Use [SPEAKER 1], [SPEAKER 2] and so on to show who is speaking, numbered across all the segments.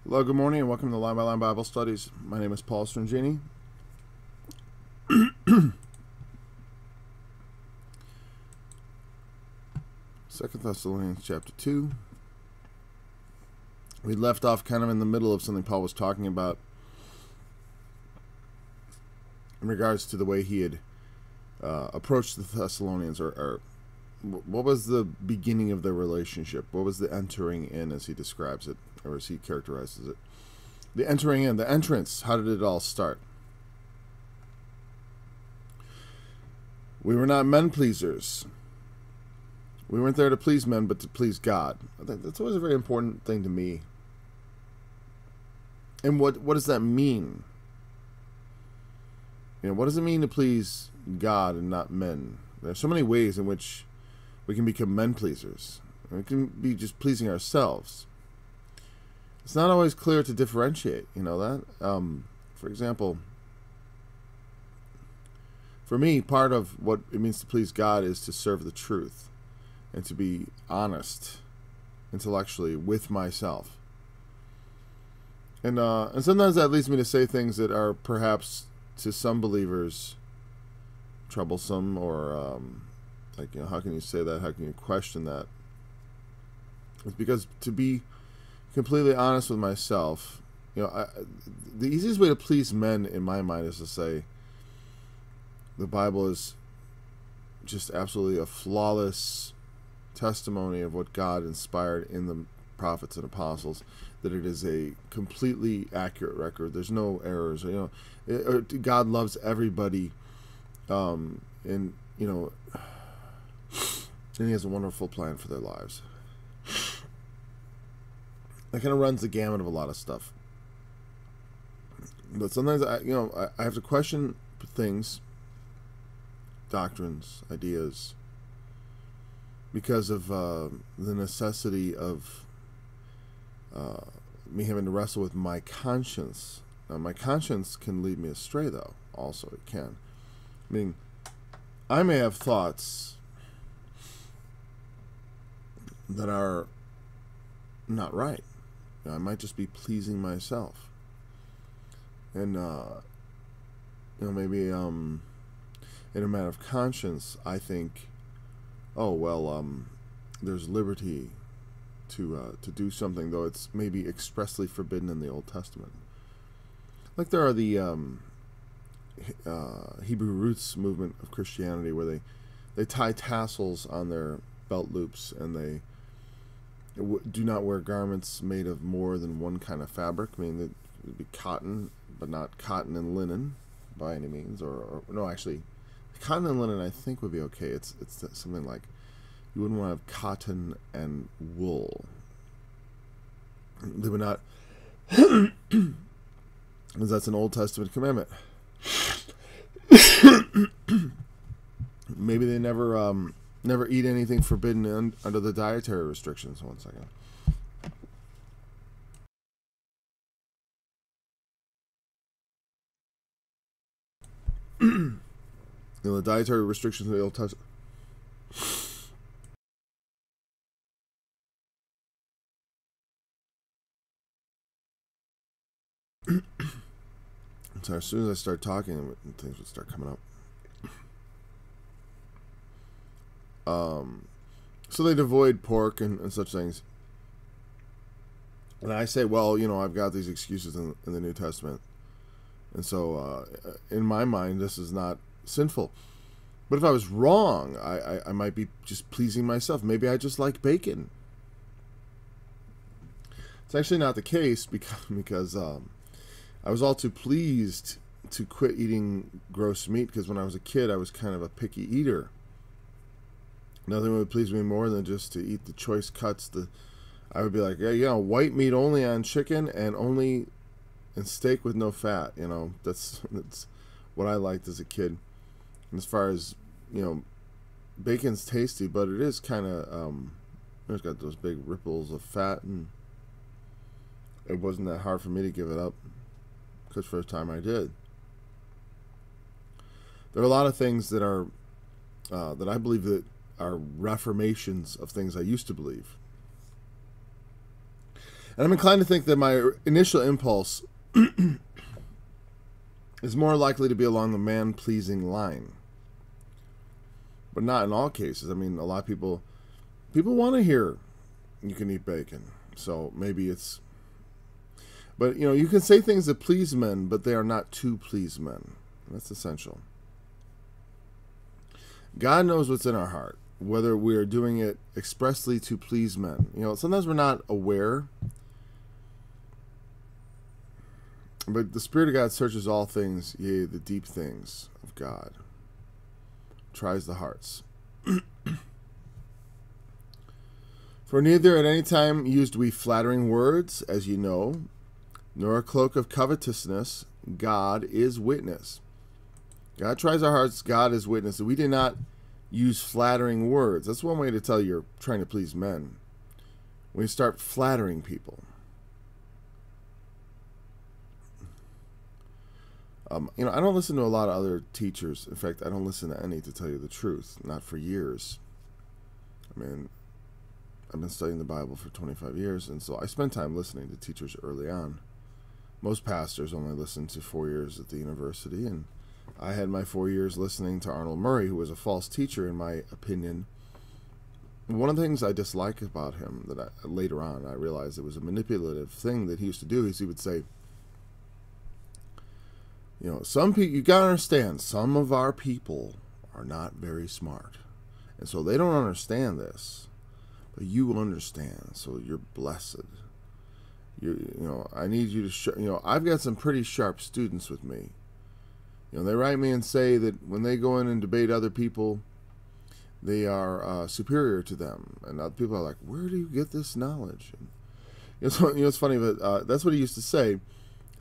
[SPEAKER 1] Hello, good morning, and welcome to Line by Line Bible Studies. My name is Paul Strangini. 2 Thessalonians chapter 2. We left off kind of in the middle of something Paul was talking about in regards to the way he had approached the Thessalonians, or what was the beginning of their relationship? What was the entering in, as he describes it, or as he characterizes it? The entering in, the entrance, how did it all start? We were not men pleasers. We weren't there to please men, but to please God. I think that's always a very important thing to me. And what does that mean? You know, what does it mean to please God and not men? There are so many ways in which we can become men pleasers. We can be just pleasing ourselves. It's not always clear to differentiate, you know that? For example, for me, part of what it means to please God is to serve the truth and to be honest intellectually with myself. And sometimes that leads me to say things that are perhaps to some believers troublesome, or like, you know, how can you say that? How can you question that? It's because to be completely honest with myself, you know, the easiest way to please men in my mind is to say the Bible is just absolutely a flawless testimony of what God inspired in the prophets and apostles, that it is a completely accurate record. There's no errors. You know, God loves everybody, and you know, and He has a wonderful plan for their lives. That kind of runs the gamut of a lot of stuff. But sometimes I have to question things, doctrines, ideas, because of the necessity of me having to wrestle with my conscience. Now, my conscience can lead me astray, though. Also, it can. I mean, I may have thoughts that are not right. You know, I might just be pleasing myself. And, you know, maybe in a matter of conscience, I think, oh, well, there's liberty to do something, though it's maybe expressly forbidden in the Old Testament. Like there are the Hebrew roots movement of Christianity, where they tie tassels on their belt loops, and they do not wear garments made of more than one kind of fabric. I mean, it would be cotton, but not cotton and linen by any means. Or no, actually, cotton and linen I think would be okay. It's something like, you wouldn't want to have cotton and wool. They would not, because that's an Old Testament commandment. Maybe they never eat anything forbidden under the dietary restrictions. One second. You know, the dietary restrictions of the Old Testament. So as soon as I start talking, things would start coming up. So they avoid pork and such things. And I say, well, you know, I've got these excuses in the New Testament. And so in my mind, this is not sinful. But if I was wrong, I might be just pleasing myself. Maybe I just like bacon. It's actually not the case, because I was all too pleased to quit eating gross meat, because when I was a kid, I was kind of a picky eater. Nothing would please me more than just to eat the choice cuts. I would be like, yeah, you know, white meat only on chicken, and only in steak with no fat. You know, that's what I liked as a kid. And as far as, you know, bacon's tasty, but it is kind of it's got those big ripples of fat, and it wasn't that hard for me to give it up, because for a time I did. There are a lot of things that are that I believe that are reformations of things I used to believe. And I'm inclined to think that my initial impulse is more likely to be along the man-pleasing line. But not in all cases. I mean, a lot of people want to hear you can eat bacon. So maybe it's... But, you know, you can say things that please men, but they are not to please men. That's essential. God knows what's in our heart, whether we are doing it expressly to please men. You know, sometimes we're not aware, but the Spirit of God searches all things, yea, the deep things of God, tries the hearts. For neither at any time used we flattering words, as you know, nor a cloak of covetousness. God is witness. God tries our hearts. God is witness. We did not use flattering words. That's one way to tell you're trying to please men. When you start flattering people. You know, I don't listen to a lot of other teachers. In fact, I don't listen to any, to tell you the truth. Not for years. I mean, I've been studying the Bible for 25 years, and so I spend time listening to teachers early on. Most pastors only listen to 4 years at the university, and I had my 4 years listening to Arnold Murray, who was a false teacher, in my opinion. One of the things I dislike about him, that later on I realized it was a manipulative thing that he used to do, is he would say, you know, some people, you got to understand, some of our people are not very smart. And so they don't understand this. But you understand, so you're blessed. You know, I need you to, you know, I've got some pretty sharp students with me. You know, they write me and say that when they go in and debate other people, they are superior to them. And other people are like, where do you get this knowledge? And, you know, it's funny, but that's what he used to say.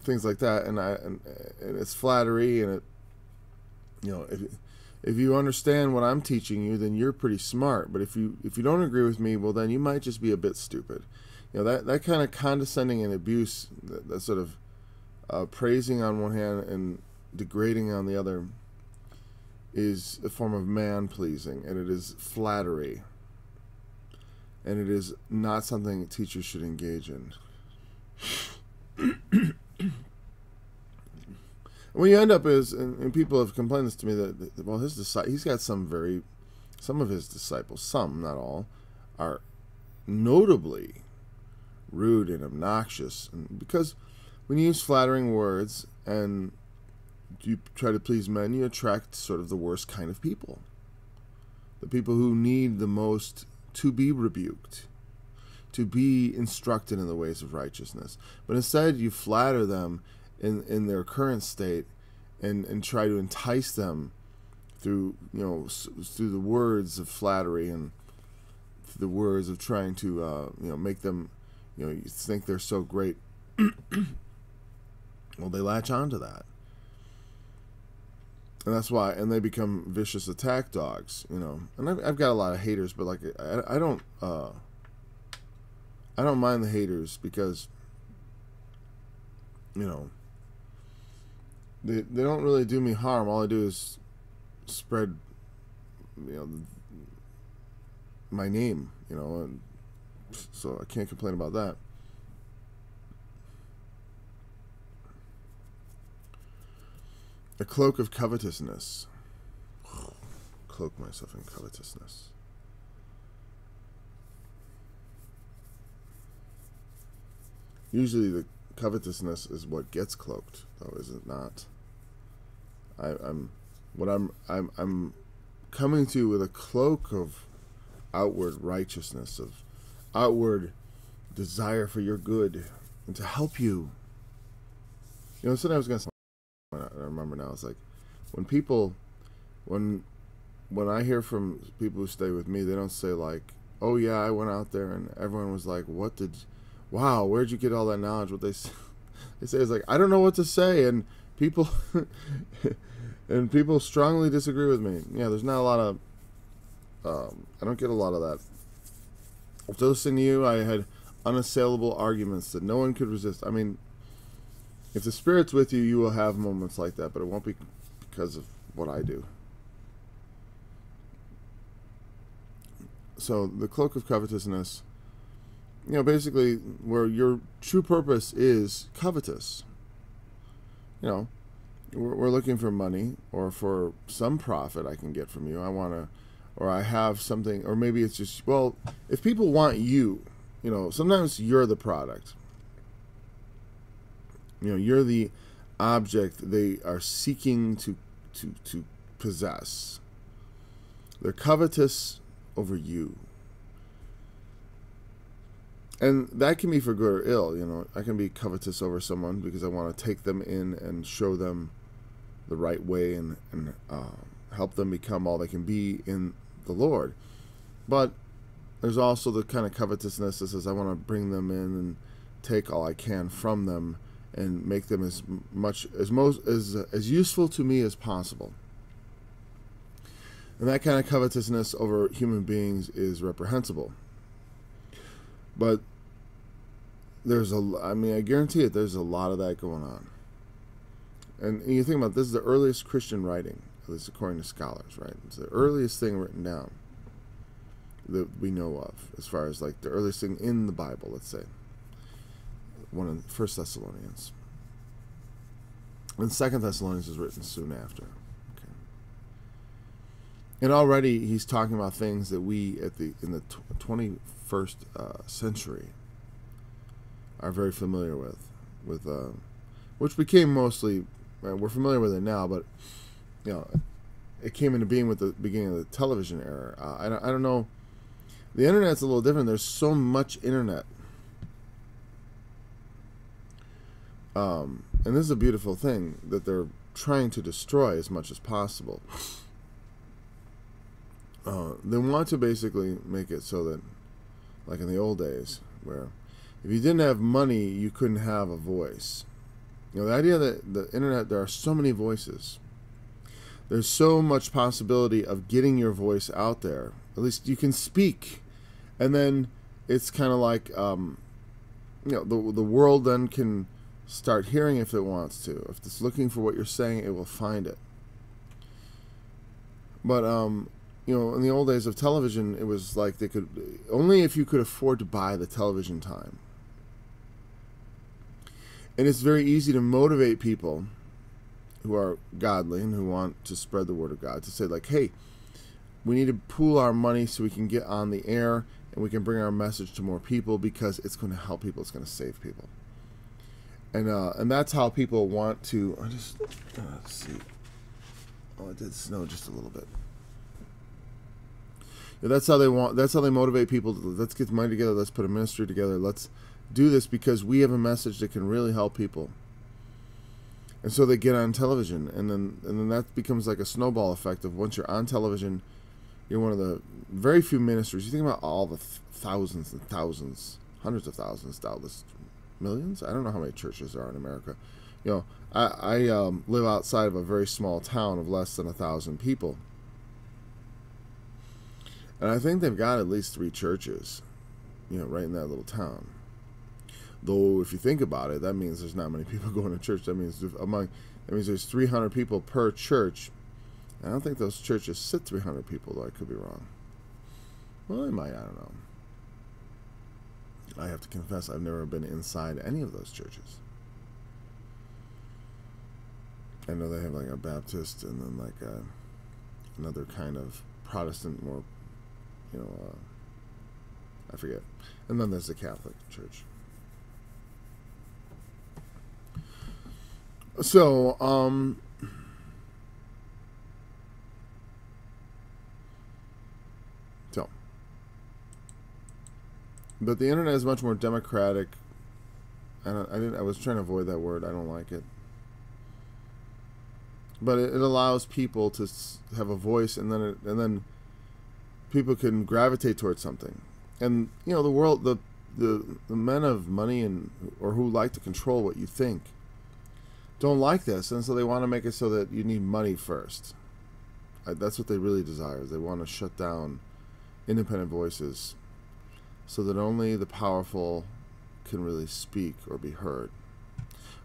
[SPEAKER 1] Things like that, and it's flattery, and it, you know, if you understand what I'm teaching you, then you're pretty smart. But if you don't agree with me, well, then you might just be a bit stupid. You know, that kind of condescending and abuse, that sort of praising on one hand and degrading on the other, is a form of man pleasing, and it is flattery, and it is not something teachers should engage in. What you end up is, and people have complained this to me, that well, he's got some of his disciples, some, not all, are notably rude and obnoxious. And because when you use flattering words and you try to please men, you attract sort of the worst kind of people. The people who need the most to be rebuked, to be instructed in the ways of righteousness. But instead you flatter them in their current state, and try to entice them through, you know, through the words of flattery and the words of trying to you know, make them, you know, you think they're so great. Well, they latch on to that, and that's why, and they become vicious attack dogs, you know. And I've got a lot of haters, but like I don't mind the haters, because, you know, they don't really do me harm. All I do is spread, you know, my name, you know, and so I can't complain about that. A cloak of covetousness. Cloak myself in covetousness. Usually the covetousness is what gets cloaked, though, is it not? I'm coming to you with a cloak of outward righteousness, of outward desire for your good and to help you. You know, something I was going to say, I remember now, it's like when people, when I hear from people who stay with me, they don't say like, oh yeah, I went out there and everyone was like, wow, where'd you get all that knowledge? What they say is like, I don't know what to say, and people and people strongly disagree with me. Yeah, there's not a lot of I don't get a lot of that. If to listen to you, I had unassailable arguments that no one could resist. I mean, if the Spirit's with you, you will have moments like that, but it won't be because of what I do. So the cloak of covetousness basically where your true purpose is covetous. We're looking for money or for some profit I can get from you. Or I have something, or maybe it's just, well, if people want you, sometimes you're the product. You're the object they are seeking to possess. They're covetous over you. And that can be for good or ill. I can be covetous over someone because I want to take them in and show them the right way and help them become all they can be in the Lord. But there's also the kind of covetousness that says I want to bring them in and take all I can from them and make them as useful to me as possible. And that kind of covetousness over human beings is reprehensible. But I guarantee it, there's a lot of that going on. And you think about this, is the earliest Christian writing, at least according to scholars, right? It's the earliest thing written down that we know of, as far as like the earliest thing in the Bible, let's say. One in 1 Thessalonians. And 2 Thessalonians is written soon after. Okay. And already he's talking about things that we in the 21st century are very familiar with which became mostly, we're familiar with it now, but it came into being with the beginning of the television era. I don't know. The internet's a little different. There's so much internet. And this is a beautiful thing that they're trying to destroy as much as possible. They want to basically make it so that, like in the old days, where if you didn't have money, you couldn't have a voice. The idea that the internet, there are so many voices. There's so much possibility of getting your voice out there. At least you can speak. And then it's kind of like, the world then can start hearing if it wants to. If it's looking for what you're saying, it will find it. But, in the old days of television, it was like they could, only if you could afford to buy the television time. And it's very easy to motivate people who are godly and who want to spread the word of God to say, like, hey, we need to pool our money so we can get on the air and we can bring our message to more people because it's going to help people. It's going to save people. And that's how people want to. Let's see. Oh, it did snow just a little bit. Yeah, that's how they want. That's how they motivate people. Let's get money together. Let's put a ministry together. Let's do this because we have a message that can really help people. And so they get on television, and then that becomes like a snowball effect of once you're on television, you're one of the very few ministries. You think about all the thousands and thousands, hundreds of thousands, doubtless millions. I don't know how many churches there are in America. I live outside of a very small town of less than 1,000 people, and I think they've got at least 3 churches, right in that little town. Though, if you think about it, that means there's not many people going to church. That means there's 300 people per church. I don't think those churches sit 300 people, though. I could be wrong. Well, they might. I don't know. I have to confess, I've never been inside any of those churches. I know they have like a Baptist and then like another kind of Protestant, more, I forget. And then there's the Catholic Church. So, but the internet is much more democratic. I was trying to avoid that word. I don't like it. But it allows people to have a voice, and then people can gravitate towards something. And the world, the men of money or who like to control what you think, don't like this, and so they want to make it so that you need money first. That's what they really desire. They want to shut down independent voices so that only the powerful can really speak or be heard.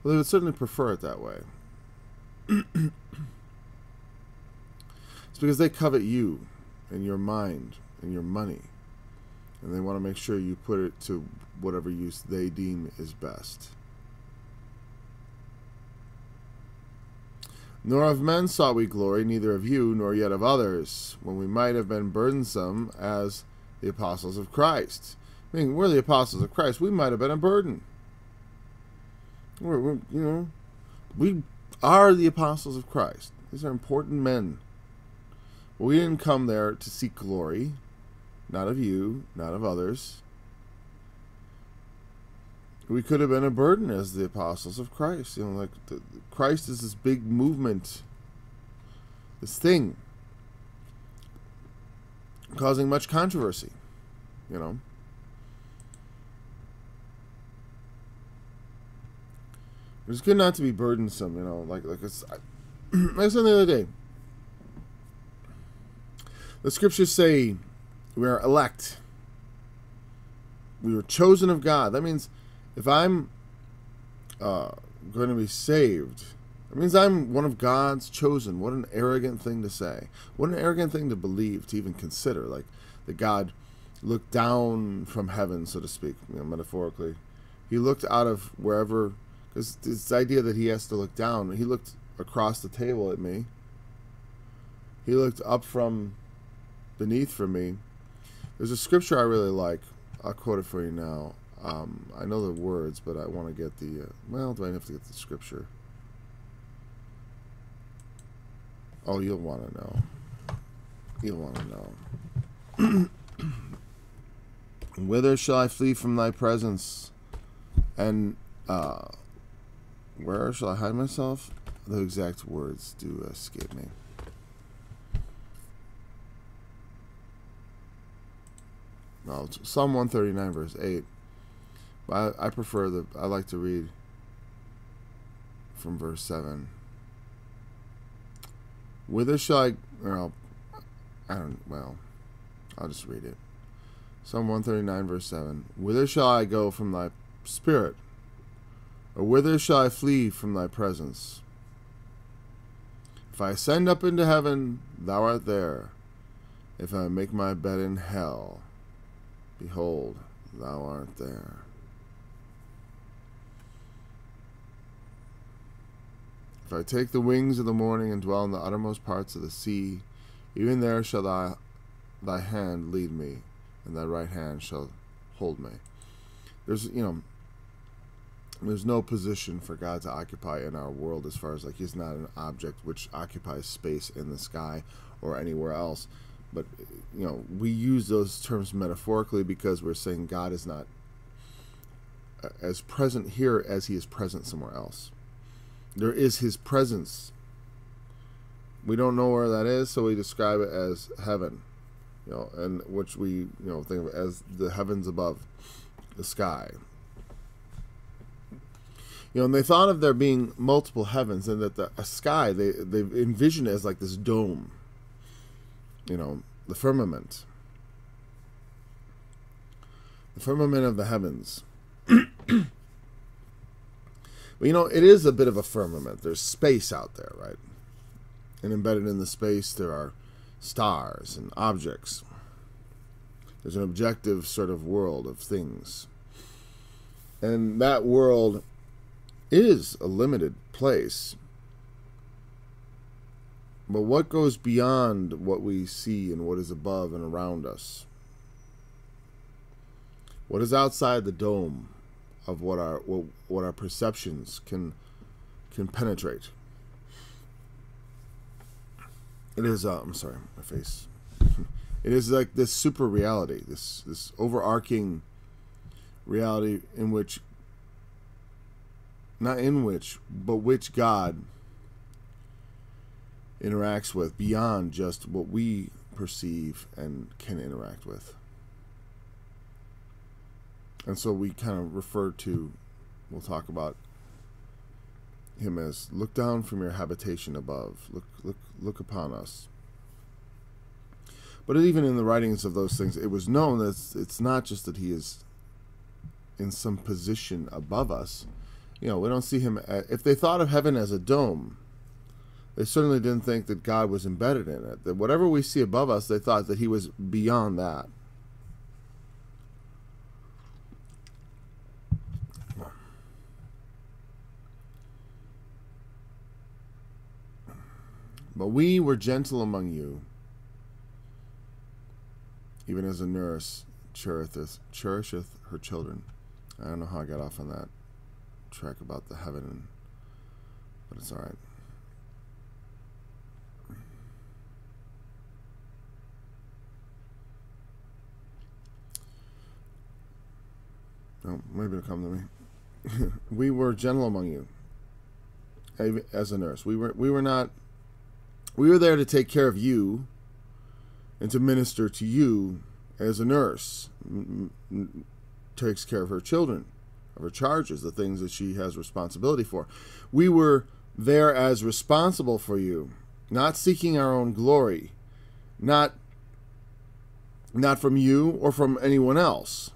[SPEAKER 1] Well, they would certainly prefer it that way. It's because they covet you and your mind and your money. And they want to make sure you put it to whatever use they deem is best. Nor of men sought we glory, neither of you, nor yet of others, when we might have been burdensome as the apostles of Christ. I mean, we're the apostles of Christ. We might have been a burden. We are the apostles of Christ. These are important men. We didn't come there to seek glory, not of you, not of others. We could have been a burden as the apostles of Christ. Christ is this big movement, this thing, causing much controversy, It's good not to be burdensome, like I said the other day. The scriptures say we are elect. We were chosen of God. That means if I'm going to be saved, that means I'm one of God's chosen. What an arrogant thing to say. What an arrogant thing to believe, to even consider. Like that God looked down from heaven, so to speak, metaphorically. He looked out of wherever, because this idea that he has to look down. He looked across the table at me. He looked up from beneath from me. There's a scripture I really like. I'll quote it for you now. I know the words, but I want to get the... do I have to get the scripture? Oh, you'll want to know. You'll want to know. Whither shall I flee from thy presence? And where shall I hide myself? The exact words do escape me. No, it's Psalm 139, verse 8. But I prefer I like to read from verse 7. Whither shall I... I'll just read it. Psalm 139, verse 7. Whither shall I go from thy spirit? Or whither shall I flee from thy presence? If I ascend up into heaven, thou art there. If I make my bed in hell, behold, thou art there. If I take the wings of the morning and dwell in the uttermost parts of the sea, even there shall thy hand lead me, and thy right hand shall hold me. There's no position for God to occupy in our world as far as he's not an object which occupies space in the sky or anywhere else. But, we use those terms metaphorically because we're saying God is not as present here as he is present somewhere else. There is his presence. We don't know where that is, so we describe it as heaven, and which we, think of as the heavens above the sky. And they thought of there being multiple heavens, and that the sky, they envisioned it as like this dome, the firmament. The firmament of the heavens. But, it is a bit of a firmament. There's space out there, right? And embedded in the space, there are stars and objects. There's an objective sort of world of things. And that world is a limited place. But what goes beyond what we see and what is above and around us? What is outside the dome of what our perceptions can penetrate? It is I'm sorry, my face. It is like this super reality, this overarching reality but which God interacts with beyond just what we perceive and can interact with. And so we kind of refer to, we'll talk about him as, look down from your habitation above, look upon us. But even in the writings of those things, it was known that it's not just that he is in some position above us. We don't see him, if they thought of heaven as a dome, they certainly didn't think that God was embedded in it. That whatever we see above us, they thought that he was beyond that. But we were gentle among you, even as a nurse cherisheth her children. I don't know how I got off on that track about the heaven, but it's all right. Oh, maybe it'll come to me. We were gentle among you, as a nurse. We were there to take care of you and to minister to you as a nurse takes care of her children, of her charges, the things that she has responsibility for. We were there as responsible for you, not seeking our own glory, not from you or from anyone else.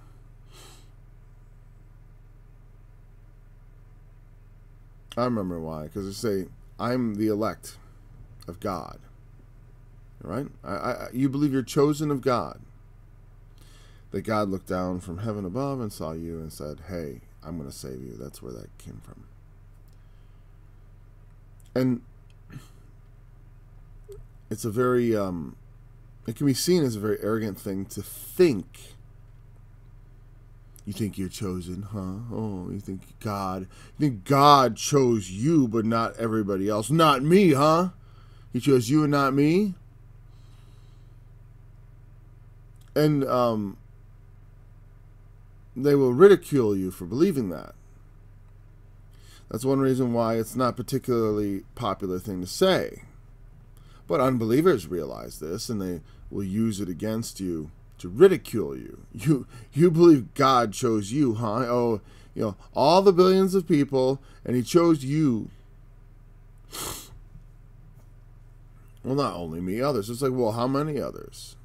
[SPEAKER 1] I remember why, because they say, I'm the elect of God. Right? You believe you're chosen of God. That God looked down from heaven above and saw you and said, hey, I'm going to save you. That's where that came from. And it's a very, it can be seen as a very arrogant thing to think. You think you're chosen, huh? Oh, you think God chose you, but not everybody else. Not me, huh? He chose you and not me? And they will ridicule you for believing that. That's one reason why it's not a particularly popular thing to say. But unbelievers realize this, and they will use it against you to ridicule you. You believe God chose you, huh? Oh, all the billions of people, and he chose you. Well, not only me, others. It's like, well, how many others?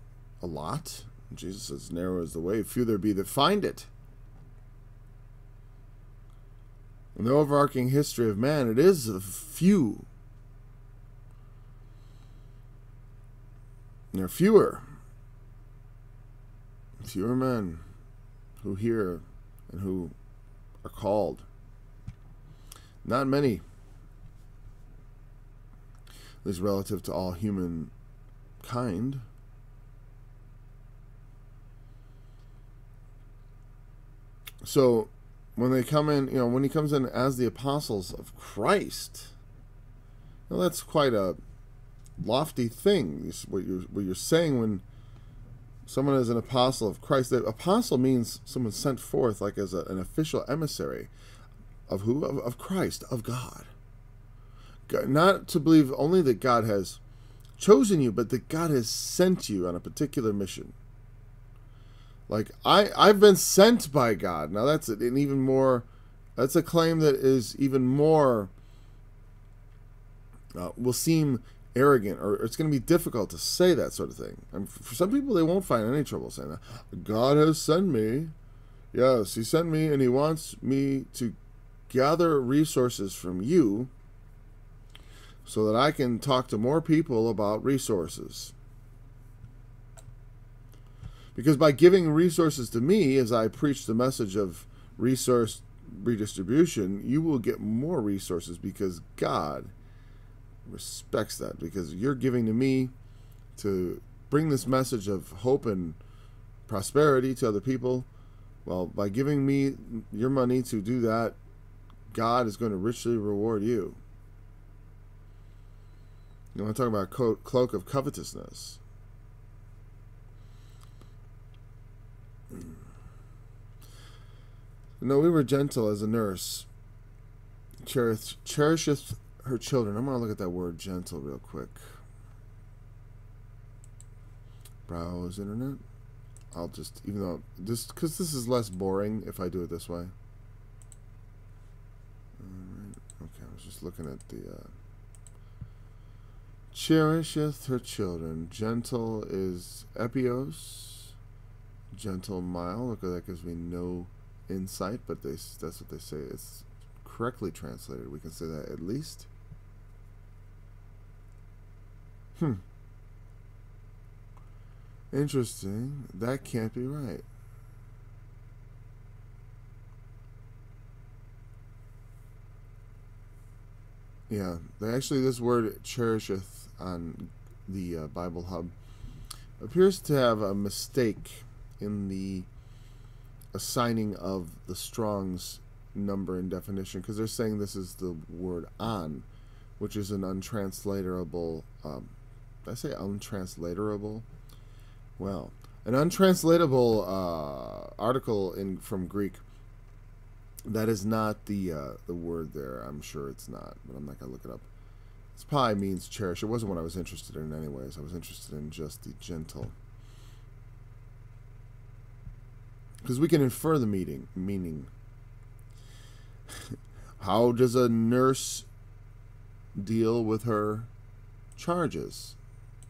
[SPEAKER 1] A lot. Jesus says, narrow is the way, few there be that find it. In the overarching history of man, it is a few. And there are fewer men who hear and who are called. Not many, at least relative to all humankind. So when they come in, when he comes in as the apostles of Christ, that's quite a lofty thing. What you're saying when someone is an apostle of Christ. The apostle means someone sent forth like as an official emissary of who? Of Christ, of God. Not to believe only that God has chosen you, but that God has sent you on a particular mission. Like, I've been sent by God. Now that's that's a claim that is even more, will seem arrogant, or it's going to be difficult to say that sort of thing. And for some people, they won't find any trouble saying that. God has sent me. Yes, he sent me, and he wants me to gather resources from you so that I can talk to more people about resources. Because by giving resources to me, as I preach the message of resource redistribution, you will get more resources because God respects that. Because you're giving to me to bring this message of hope and prosperity to other people. Well, by giving me your money to do that, God is going to richly reward you. You want to talk about cloak of covetousness. No, we were gentle as a nurse cherisheth her children. I'm going to look at that word gentle real quick. Browse internet. I'll just, because this is less boring if I do it this way. Okay, I was just looking at the cherisheth her children. Gentle is epios. Gentle, mild. Look, that gives me no insight, but that's what they say. It's correctly translated. We can say that at least. Interesting. That can't be right. Yeah, this word cherisheth on the Bible Hub appears to have a mistake in the assigning of the Strong's number and definition, because they're saying this is the word on, which is an untranslatable, did I say untranslatable? Well, an untranslatable article from Greek. That is not the word there. I'm sure it's not, but I'm not going to look it up. This probably means cherish. It wasn't what I was interested in anyways. I was interested in just the gentle. Because we can infer the meaning. How does a nurse deal with her charges?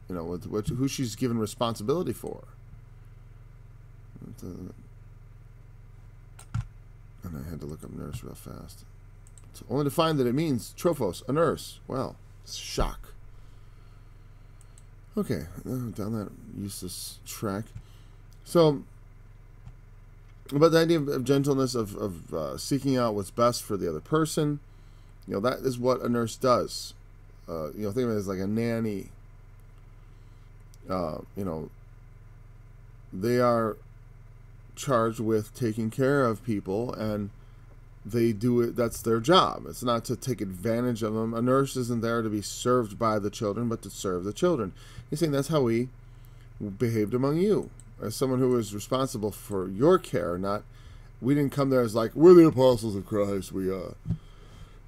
[SPEAKER 1] You know, with who she's given responsibility for. And I had to look up nurse real fast. Only to find that it means trophos, a nurse. Well, shock. Okay, down that useless track. So, about the idea of gentleness, of seeking out what's best for the other person, you know, that is what a nurse does. You know, think of it as like a nanny. You know, they are charged with taking care of people, and they do it. That's their job. It's not to take advantage of them. A nurse isn't there to be served by the children, but to serve the children. He's saying that's how we behaved among you, as someone who is responsible for your care. Not, we didn't come there as like, we're the apostles of Christ. We're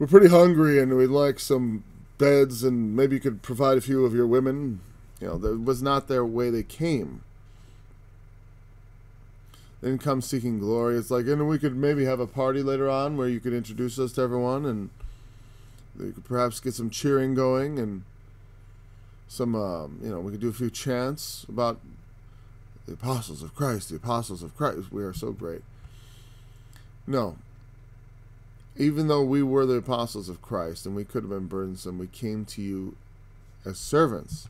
[SPEAKER 1] pretty hungry and we'd like some beds, and maybe you could provide a few of your women. You know, that was not their way they came. They didn't come seeking glory. It's like, and we could maybe have a party later on where you could introduce us to everyone, and you could perhaps get some cheering going, and some, you know, we could do a few chants about the apostles of Christ, the apostles of Christ. We are so great. No. Even though we were the apostles of Christ and we could have been burdensome, we came to you as servants.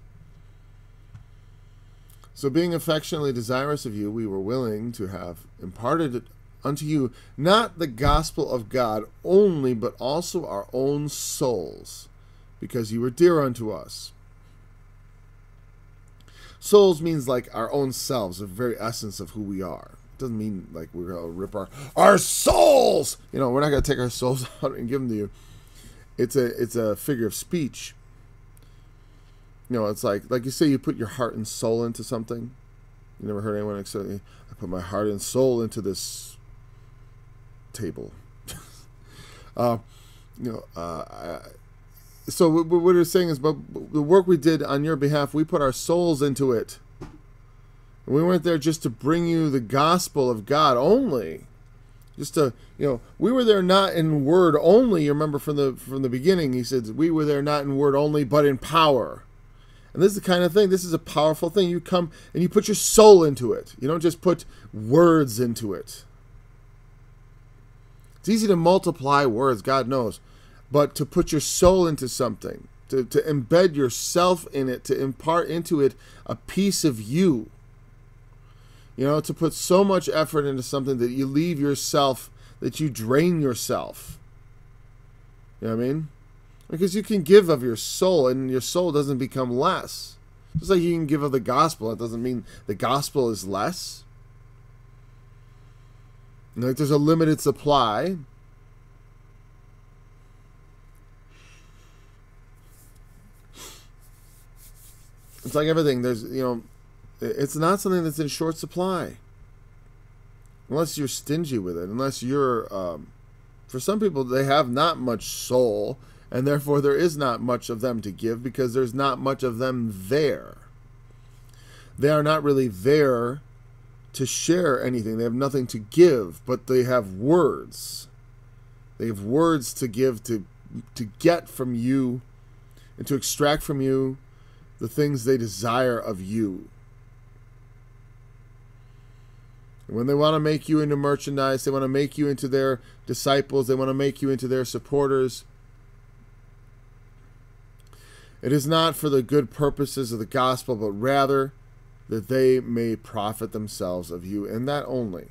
[SPEAKER 1] So being affectionately desirous of you, we were willing to have imparted unto you not the gospel of God only, but also our own souls, because you were dear unto us. Souls means like our own selves, the very essence of who we are. It doesn't mean like we're going to rip our souls. You know, we're not going to take our souls out and give them to you. It's a figure of speech. You know, it's like you say you put your heart and soul into something. You never heard anyone say, I put my heart and soul into this table. So what we're saying is, but the work we did on your behalf, we put our souls into it. And we weren't there just to bring you the gospel of God only. Just to, you know, we were there not in word only. You remember from the beginning, he said, we were there not in word only, but in power. And this is the kind of thing, this is a powerful thing. You come and you put your soul into it. You don't just put words into it. It's easy to multiply words, God knows. But to put your soul into something, to embed yourself in it, to impart into it a piece of you. You know, to put so much effort into something that you leave yourself, that you drain yourself. You know what I mean? Because you can give of your soul, and your soul doesn't become less. Just like you can give of the gospel, it doesn't mean the gospel is less. Like there's a limited supply. It's like everything. There's, you know, it's not something that's in short supply. Unless you're stingy with it. Unless you're, for some people, they have not much soul. And therefore, there is not much of them to give because there's not much of them there. They are not really there to share anything. They have nothing to give, but they have words. They have words to give, to get from you, and to extract from you the things they desire of you. And when they want to make you into merchandise, they want to make you into their disciples, they want to make you into their supporters, it is not for the good purposes of the gospel, but rather that they may profit themselves of you, and that only.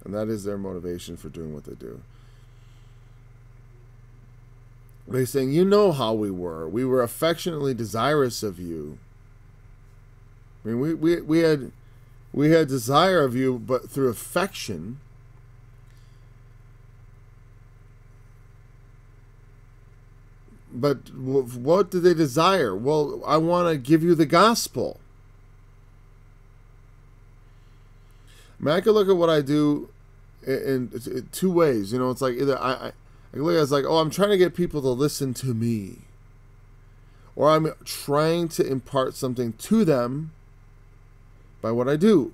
[SPEAKER 1] And that is their motivation for doing what they do. But he's saying, you know how we were. We were affectionately desirous of you. I mean, we had desire of you, but through affection. But what do they desire? Well, I want to give you the gospel. I mean, I can look at what I do in two ways. You know, it's like either I look at it as like, oh, I'm trying to get people to listen to me, or I'm trying to impart something to them by what I do.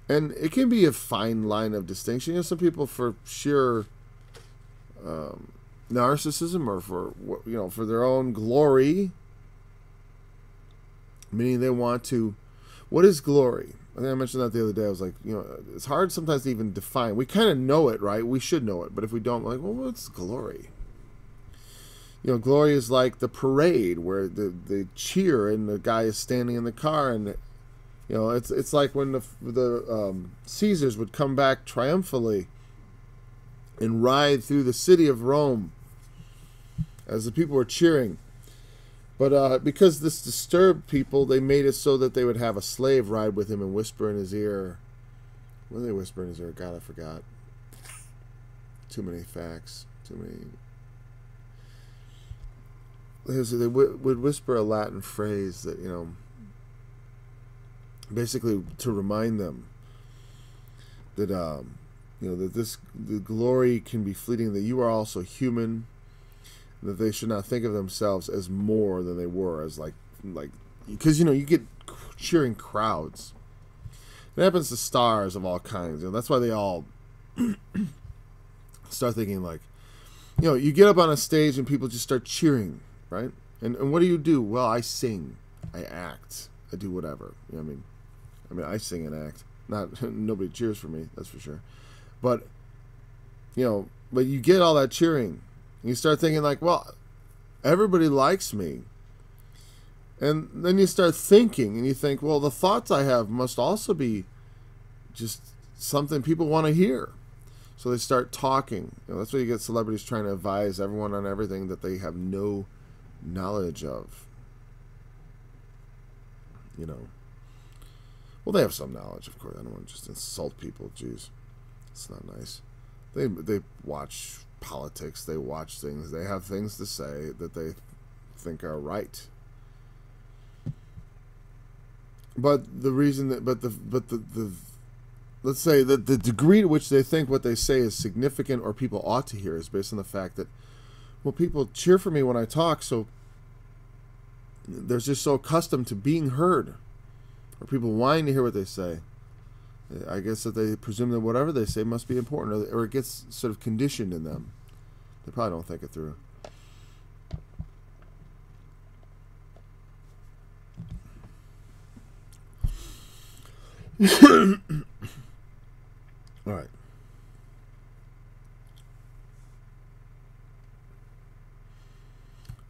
[SPEAKER 1] And it can be a fine line of distinction. You know, some people for sheer narcissism or for their own glory, meaning they want to. What is glory? I think I mentioned that the other day. I was like, it's hard sometimes to even define. We kind of know it, right? We should know it, but if we don't, we're like, well, what's glory? Glory is like the parade where they cheer and the guy is standing in the car, and it's like when the Caesars would come back triumphantly and ride through the city of Rome as the people were cheering. But because this disturbed people, they made it so that they would have a slave ride with him and whisper in his ear. What did they whisper in his ear? God, I forgot. Too many facts. Too many. They would whisper a Latin phrase that, basically to remind them that, that the glory can be fleeting, that you are also human, that they should not think of themselves as more than they were, as like because you get cheering crowds. It happens to stars of all kinds. That's why they all start thinking like, you get up on a stage and people just start cheering, right? And what do? Well, I sing, I act, I do whatever. I mean, I sing and act. Nobody cheers for me, that's for sure. But but you get all that cheering. You start thinking like, well, everybody likes me. And then you start thinking, and you think, well, the thoughts I have must also be just something people want to hear. So they start talking. That's why you get celebrities trying to advise everyone on everything that they have no knowledge of. Well, they have some knowledge, of course. I don't want to just insult people. Jeez, it's not nice. They watch politics, they watch things, they have things to say that they think are right. But the reason that, let's say that the degree to which they think what they say is significant or people ought to hear is based on the fact that, well, people cheer for me when I talk, so they're just so accustomed to being heard, or people wanting to hear what they say. I guess that they presume that whatever they say must be important, or it gets sort of conditioned in them. They probably don't think it through. All right.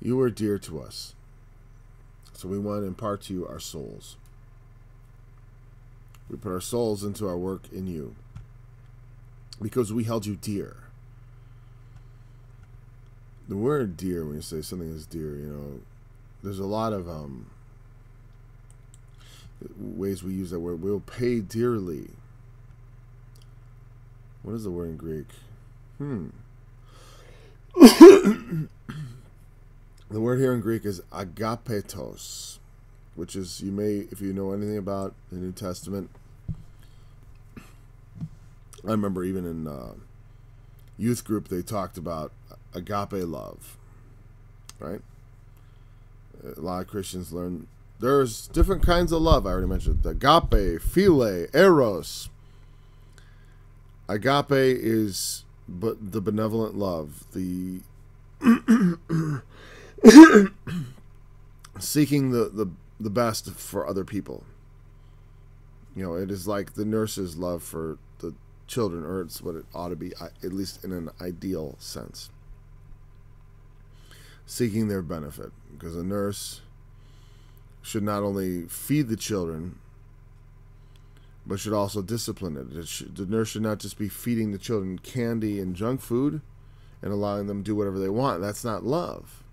[SPEAKER 1] You are dear to us, so we want to impart to you our souls. We put our souls into our work in you because we held you dear. The word dear, when you say something is dear, there's a lot of ways we use that word. We'll pay dearly. What is the word in Greek? The word here in Greek is agapetos, which is, if you know anything about the New Testament, I remember even in youth group they talked about agape love, right? A lot of Christians learn there's different kinds of love. I already mentioned agape, philia, eros. Agape is the benevolent love, the seeking the best for other people. It is like the nurse's love for the children, or it's what it ought to be, at least in an ideal sense. Seeking their benefit, because a nurse should not only feed the children, but should also discipline it. The nurse should not just be feeding the children candy and junk food and allowing them to do whatever they want. That's not love.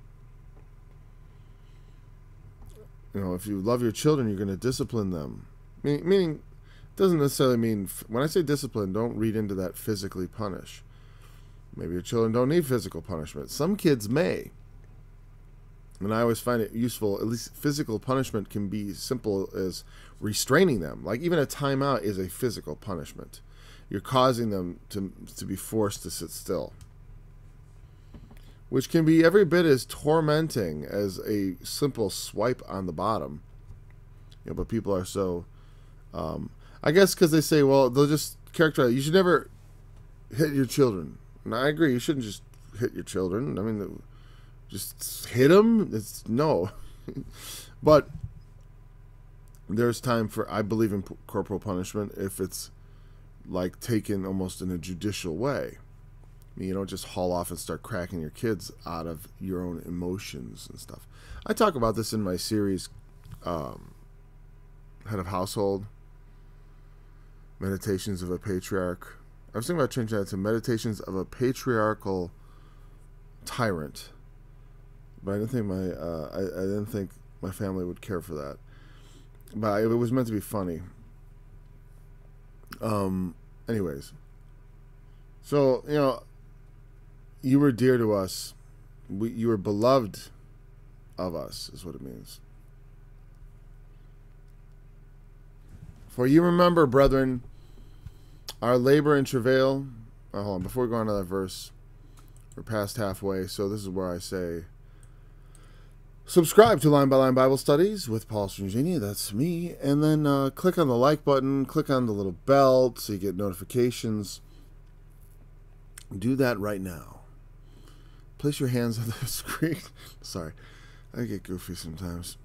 [SPEAKER 1] If you love your children, you're going to discipline them. Meaning, it doesn't necessarily mean, when I say discipline, don't read into that physically punish. Maybe your children don't need physical punishment. Some kids may. And I always find it useful, at least physical punishment can be simple as restraining them. Like even a timeout is a physical punishment. You're causing them to be forced to sit still, which can be every bit as tormenting as a simple swipe on the bottom. But people are so, I guess because they say, well, they'll just characterize, you should never hit your children. And I agree, you shouldn't just hit your children. I mean, just hit them? No. But there's time for, I believe in corporal punishment if it's like taken almost in a judicial way. I mean, you don't just haul off and start cracking your kids out of your own emotions and stuff. I talk about this in my series, Head of Household, Meditations of a Patriarch. I was thinking about changing that to Meditations of a Patriarchal Tyrant, but I didn't think my family would care for that. But it was meant to be funny. Anyways, so you were dear to us. You were beloved of us, is what it means. For you remember, brethren, our labor and travail. Hold on, before we go on to that verse, we're past halfway, so this is where I say, subscribe to Line by Line Bible Studies with Paul Stringini, that's me, and then click on the like button, click on the little bell so you get notifications. Do that right now. Place your hands on the screen. Sorry, I get goofy sometimes.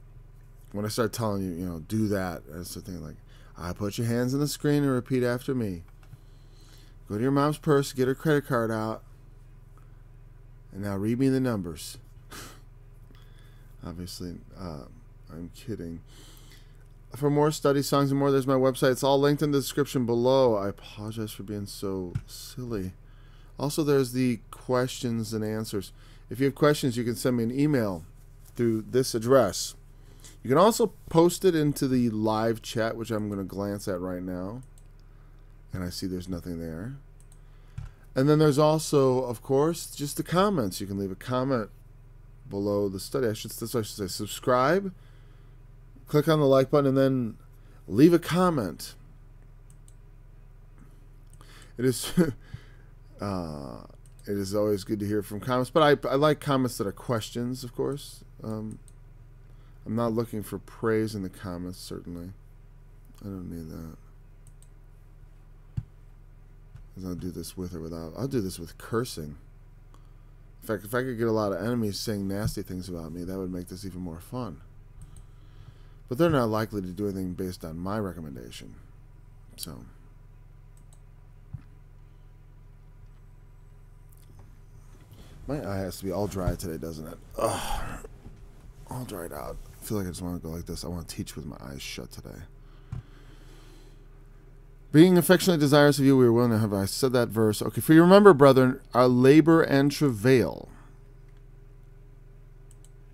[SPEAKER 1] When I start telling you, do that, I start thinking like, I put your hands on the screen and repeat after me. Go to your mom's purse, get her credit card out, and now read me the numbers. Obviously, I'm kidding. For more study songs and more, there's my website. It's all linked in the description below. I apologize for being so silly. Also, there's the questions and answers. If you have questions, you can send me an email through this address. You can also post it into the live chat, which I'm going to glance at right now. And I see there's nothing there. And then there's also, of course, just the comments. You can leave a comment below the study. That's what I should say. Subscribe, click on the like button, and then leave a comment. It is always good to hear from comments, but I like comments that are questions, of course. I'm not looking for praise in the comments, certainly. I don't need that. I'll do this with or without. I'll do this with cursing. In fact, if I could get a lot of enemies saying nasty things about me, that would make this even more fun. But they're not likely to do anything based on my recommendation. So, my eye has to be all dry today, doesn't it? Ugh. All dried out. I feel like I just want to go like this. I want to teach with my eyes shut today. Being affectionately desirous of you, we were willing to have. I said that verse. Okay, for you remember, brethren, our labor and travail.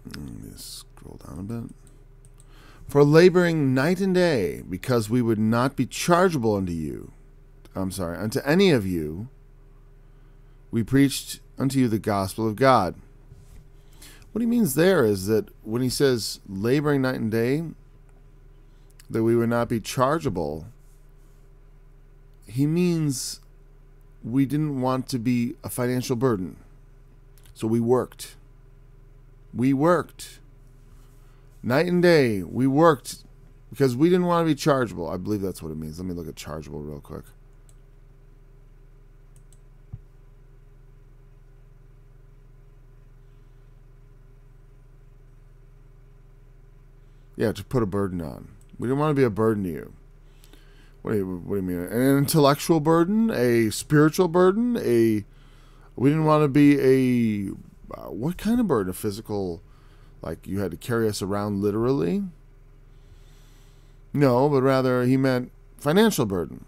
[SPEAKER 1] Let me scroll down a bit. For laboring night and day, because we would not be chargeable unto any of you, we preached unto you the gospel of God. What he means there is that when he says laboring night and day, that we would not be chargeable, he means we didn't want to be a financial burden. So we worked. We worked. Night and day, we worked because we didn't want to be chargeable. I believe that's what it means. Let me look at chargeable real quick. Yeah, to put a burden on. We didn't want to be a burden to you. What do you mean? An intellectual burden? A spiritual burden? We didn't want to be a... what kind of burden? A physical... like you had to carry us around literally? No, but rather he meant financial burden.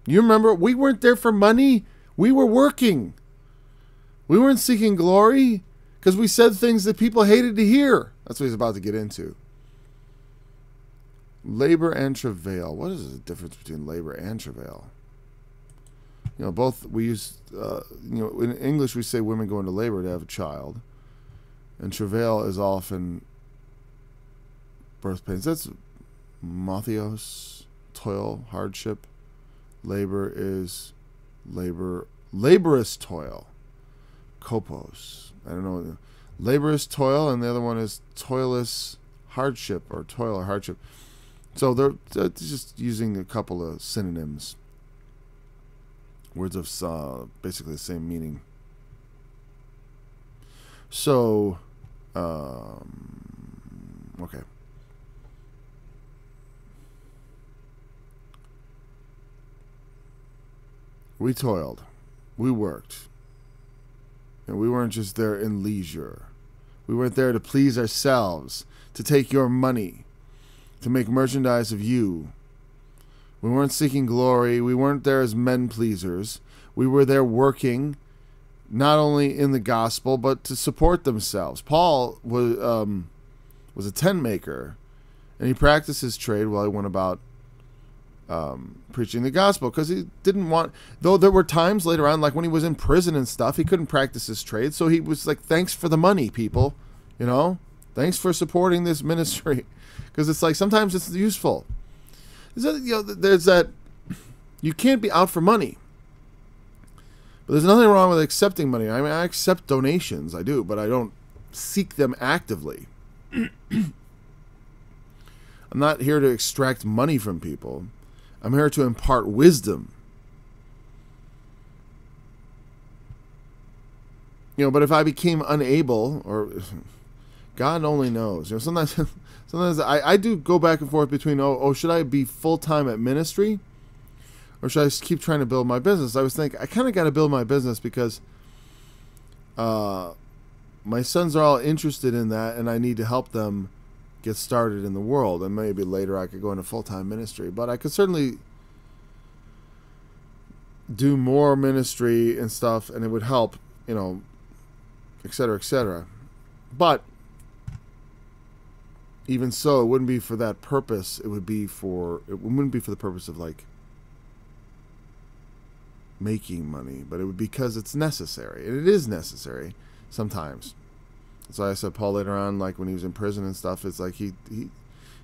[SPEAKER 1] You remember, we weren't there for money. We were working. We weren't seeking glory because we said things that people hated to hear. That's what he's about to get into. Labor and travail. What is the difference between labor and travail? Both we use, in English we say women go into labor to have a child. And travail is often birth pains. That's mathios, toil, hardship. Labor is laborious toil. Kopos. I don't know. Laborious toil, and the other one is toilless hardship, or toil or hardship. So they're just using a couple of synonyms. Words of basically the same meaning. So, okay. We toiled. We worked. And we weren't just there in leisure. We weren't there to please ourselves, to take your money, to make merchandise of you. We weren't seeking glory. We weren't there as men pleasers. We were there working, not only in the gospel, but to support themselves. Paul was a tent maker, and he practiced his trade while he went about preaching the gospel, because he didn't want, though there were times later on, like when he was in prison and stuff, he couldn't practice his trade, so he was like, thanks for the money, people, thanks for supporting this ministry, because it's like sometimes it's useful. There's that, you can't be out for money, but there's nothing wrong with accepting money. I mean, I accept donations, I do, but I don't seek them actively. I'm not here to extract money from people. I'm here to impart wisdom. But if I became unable, or God only knows. Sometimes I do go back and forth between, should I be full-time at ministry, or should I just keep trying to build my business? I was thinking, I kind of got to build my business because my sons are all interested in that, and I need to help them get started in the world. And maybe later I could go into full-time ministry, but I could certainly do more ministry and stuff, and it would help, et cetera, et cetera. But even so, it wouldn't be for that purpose. It wouldn't be for the purpose of like making money, but it would be because it's necessary, and it is necessary sometimes. So I said Paul later on, like when he was in prison and stuff, it's like he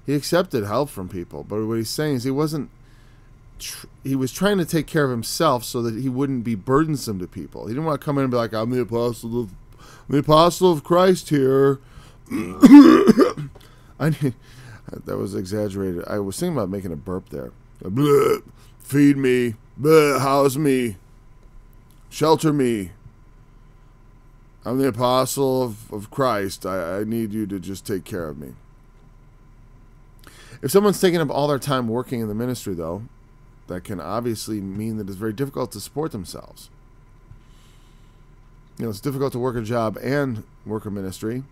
[SPEAKER 1] accepted help from people, but what he's saying is he was trying to take care of himself so that he wouldn't be burdensome to people. He didn't want to come in and be like, I'm the apostle of Christ here. That was exaggerated. I was thinking about making a burp there. Bleh, feed me, bleh, house me, shelter me. I'm the apostle of Christ. I need you to just take care of me. If someone's taking up all their time working in the ministry, though, that can obviously mean that it's very difficult to support themselves. It's difficult to work a job and work a ministry.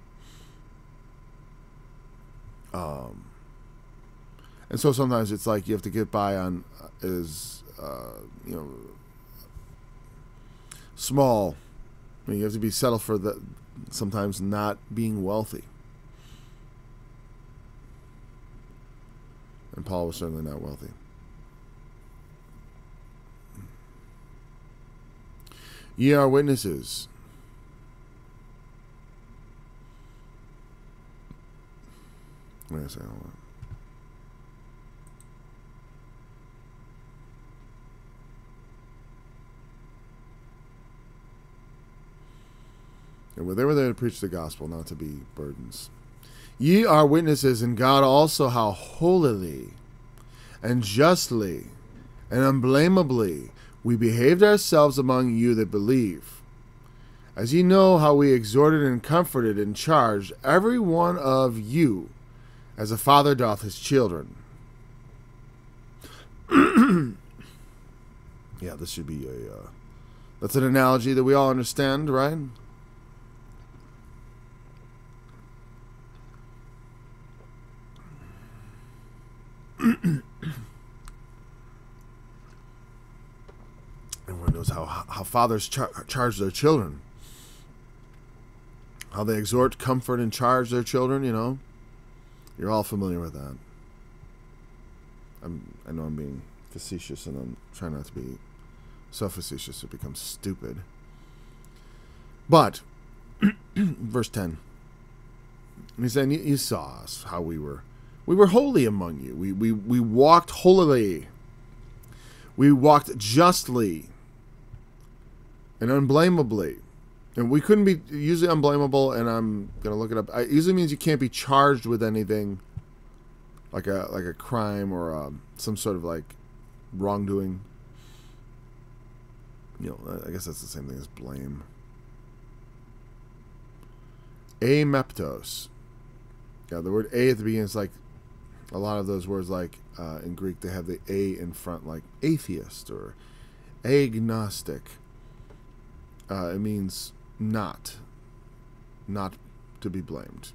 [SPEAKER 1] And so sometimes it's like you have to get by on small. I mean, you have to be settled for sometimes not being wealthy. And Paul was certainly not wealthy. Ye are witnesses. Wait a second, hold on. And they were there to preach the gospel, not to be burdens. Ye are witnesses in God also how holily and justly and unblameably we behaved ourselves among you that believe. As ye know how we exhorted and comforted and charged every one of you as a father doth his children. Yeah, this should be that's an analogy that we all understand, right? Everyone knows how fathers charge their children. how they exhort, comfort, and charge their children, you know. You're all familiar with that. I know I'm being facetious, and I'm trying not to be so facetious it becomes stupid. But, verse 10, he's saying, you saw us, how we were holy among you. We walked holily. We walked justly and unblameably. And we couldn't be, usually unblameable, and I'm going to look it up. It usually means you can't be charged with anything like a crime or some sort of like wrongdoing. You know, I guess that's the same thing as blame. Ameptos. Yeah, the word a at the beginning is like a lot of those words, like in Greek, they have the a in front, like atheist or agnostic. It means not to be blamed.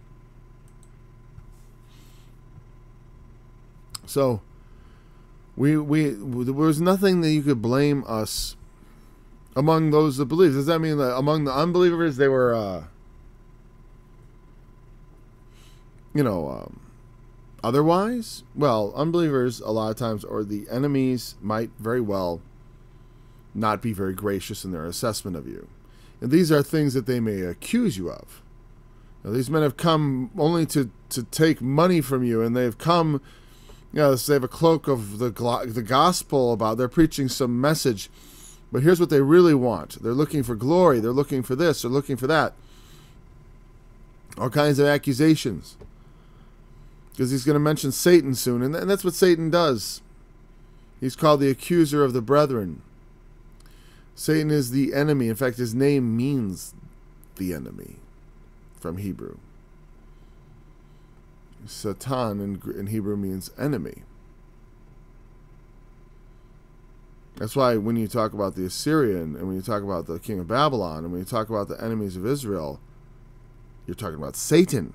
[SPEAKER 1] So there was nothing that you could blame us among those that believe. Does that mean that among the unbelievers they were otherwise? Well, unbelievers a lot of times, or the enemies, might very well not be very gracious in their assessment of you. And these are things that they may accuse you of. Now, these men have come only to take money from you, and they've come, they have a cloak of the gospel about, they're preaching some message, but here's what they really want. They're looking for glory, they're looking for this, they're looking for that. All kinds of accusations. Because he's going to mention Satan soon, and that's what Satan does. He's called the accuser of the brethren. Satan is the enemy. In fact, his name means the enemy from Hebrew. Satan in Hebrew means enemy. That's why when you talk about the Assyrian, and when you talk about the king of Babylon, and when you talk about the enemies of Israel, you're talking about Satan.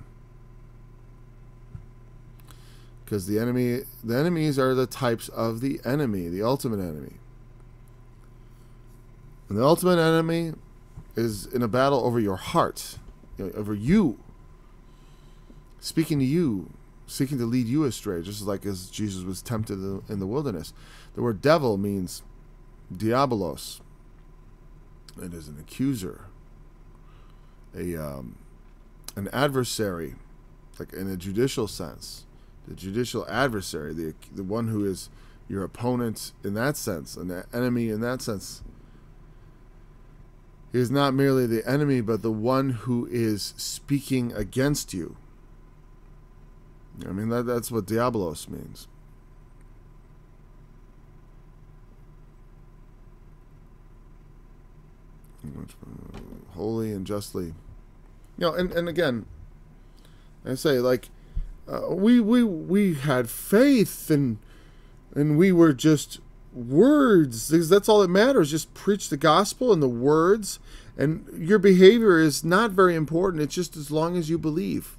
[SPEAKER 1] Because the enemies are the types of the enemy, the ultimate enemy. And the ultimate enemy is in a battle over your heart, over you, speaking to you, seeking to lead you astray, just like as Jesus was tempted in the wilderness. The word devil means diabolos. It is an accuser, an adversary, like in a judicial sense. The judicial adversary, the one who is your opponent in that sense, an enemy in that sense. He is not merely the enemy, but the one who is speaking against you. I mean, that's what diabolos means. Holy and justly. And again, I say, like, we had faith, and we were just words, because that's all that matters. Just preach the gospel and the words, and your behavior is not very important. It's just as long as you believe.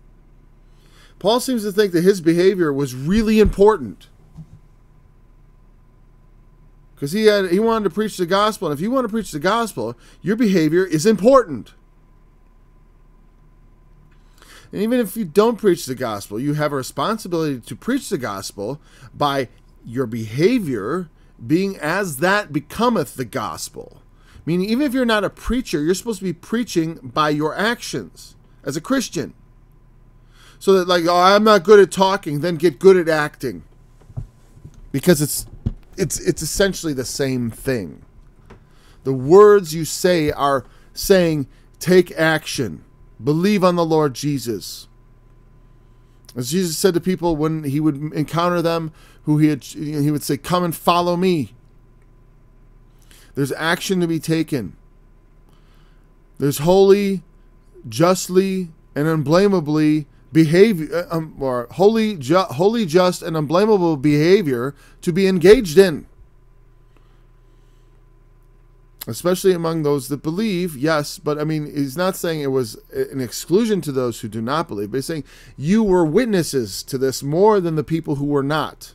[SPEAKER 1] Paul seems to think that his behavior was really important, because he wanted to preach the gospel, and if you want to preach the gospel, your behavior is important. And even if you don't preach the gospel, you have a responsibility to preach the gospel by your behavior being as that becometh the gospel. Meaning, even if you're not a preacher, you're supposed to be preaching by your actions as a Christian. So that, like, I'm not good at talking, then get good at acting. Because it's essentially the same thing. The words you say are saying, take action. Believe on the Lord Jesus. As Jesus said to people when he would encounter them, he would say, come and follow me. There's action to be taken. There's holy, justly, and unblameably behavior, or holy, just, and unblameable behavior to be engaged in. Especially among those that believe, yes, but I mean, he's not saying it was an exclusion to those who do not believe, but he's saying you were witnesses to this more than the people who were not.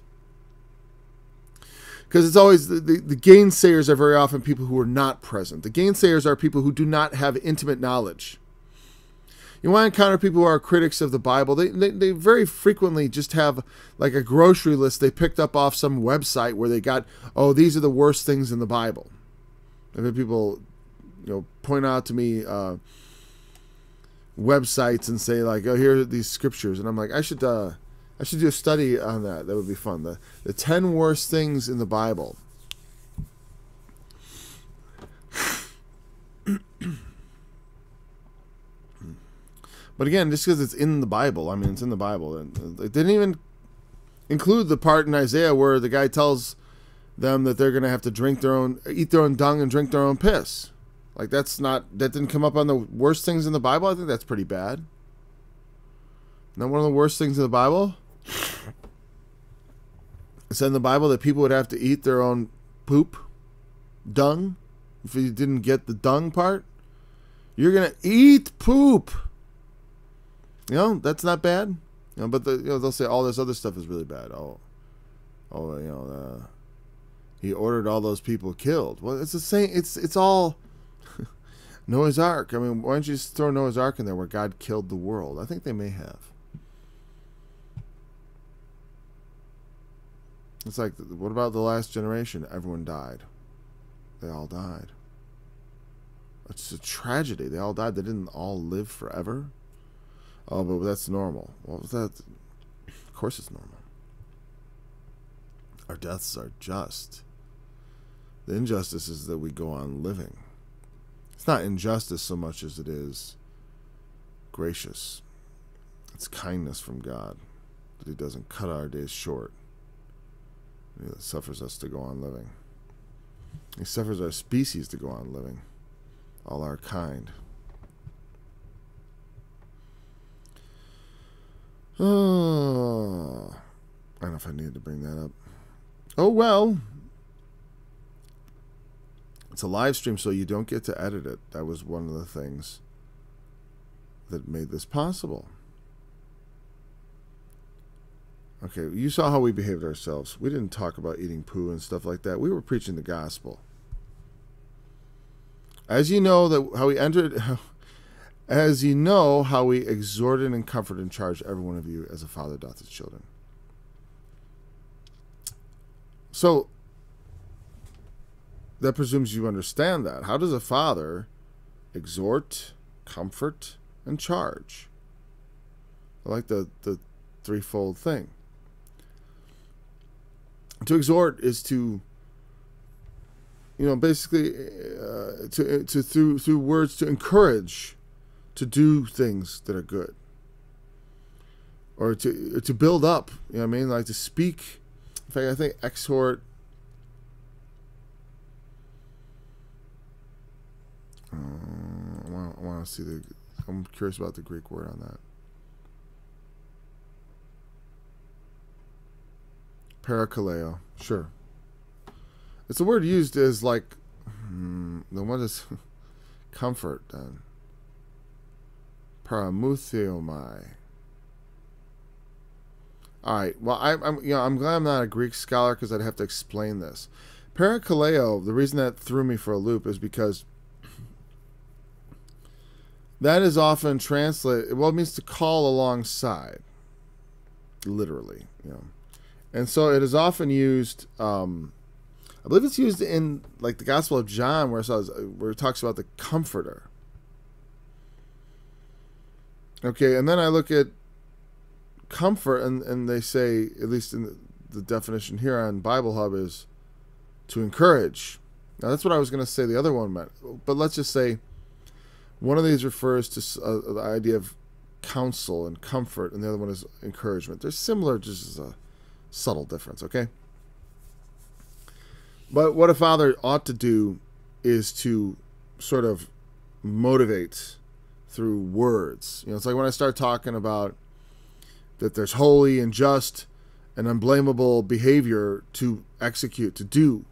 [SPEAKER 1] Because it's always, the gainsayers are very often people who are not present. The gainsayers are people who do not have intimate knowledge. You want to encounter people who are critics of the Bible. They very frequently just have like a grocery list they picked up off some website where they got, oh, these are the worst things in the Bible. I've had people, point out to me websites and say like, oh, here are these scriptures, and I'm like, I should do a study on that. That would be fun. The 10 worst things in the Bible. But again, just because it's in the Bible, I mean, it's in the Bible. And it didn't even include the part in Isaiah where the guy tells them that they're going to have to eat their own dung and drink their own piss. Like, that didn't come up on the worst things in the Bible. I think that's pretty bad. Not one of the worst things in the Bible. It said in the Bible that people would have to eat their own poop, dung. If you didn't get the dung part, you're going to eat poop. That's not bad. But they'll say all this other stuff is really bad. He ordered all those people killed. Well, it's the same. It's all Noah's Ark. I mean, why don't you just throw Noah's Ark in there where God killed the world? I think they may have. It's like, what about the last generation? Everyone died. They all died. It's a tragedy. They all died. They didn't all live forever. Oh, but that's normal. Well, of course it's normal. Our deaths are just. The injustice is that we go on living. It's not injustice so much as it is gracious. It's kindness from God that He doesn't cut our days short. He suffers us to go on living. He suffers our species to go on living. All our kind. Oh, I don't know if I needed to bring that up. Oh, well. It's a live stream, so you don't get to edit it. That was one of the things that made this possible. Okay, you saw how we behaved ourselves. We didn't talk about eating poo and stuff like that. We were preaching the gospel. As you know, how we exhorted and comforted and charged every one of you as a father doth his children. So, that presumes you understand that. How does a father exhort, comfort, and charge? I like the threefold thing. To exhort is to, basically, through words, to encourage to do things that are good, or to build up. You know what I mean? Like to speak. In fact, I think exhort. I want to see I'm curious about the Greek word on that. Parakaleo, sure. It's a word used as like, then what is comfort then? Paramutheomai. All right. Well, I'm glad I'm not a Greek scholar because I'd have to explain this. Parakaleo. The reason that threw me for a loop is because that is often translated. Well, it means to call alongside, literally. And so it is often used. I believe it's used in like the Gospel of John, where it talks about the Comforter. Okay, and then I look at comfort, and they say, at least in the definition here on Bible Hub, is to encourage. Now, that's what I was going to say the other one meant. But let's just say one of these refers to the idea of counsel and comfort, and the other one is encouragement. They're similar, just as a subtle difference, okay? But what a father ought to do is to sort of motivate through words. It's like when I start talking about that there's holy and just and unblameable behavior to execute, to do.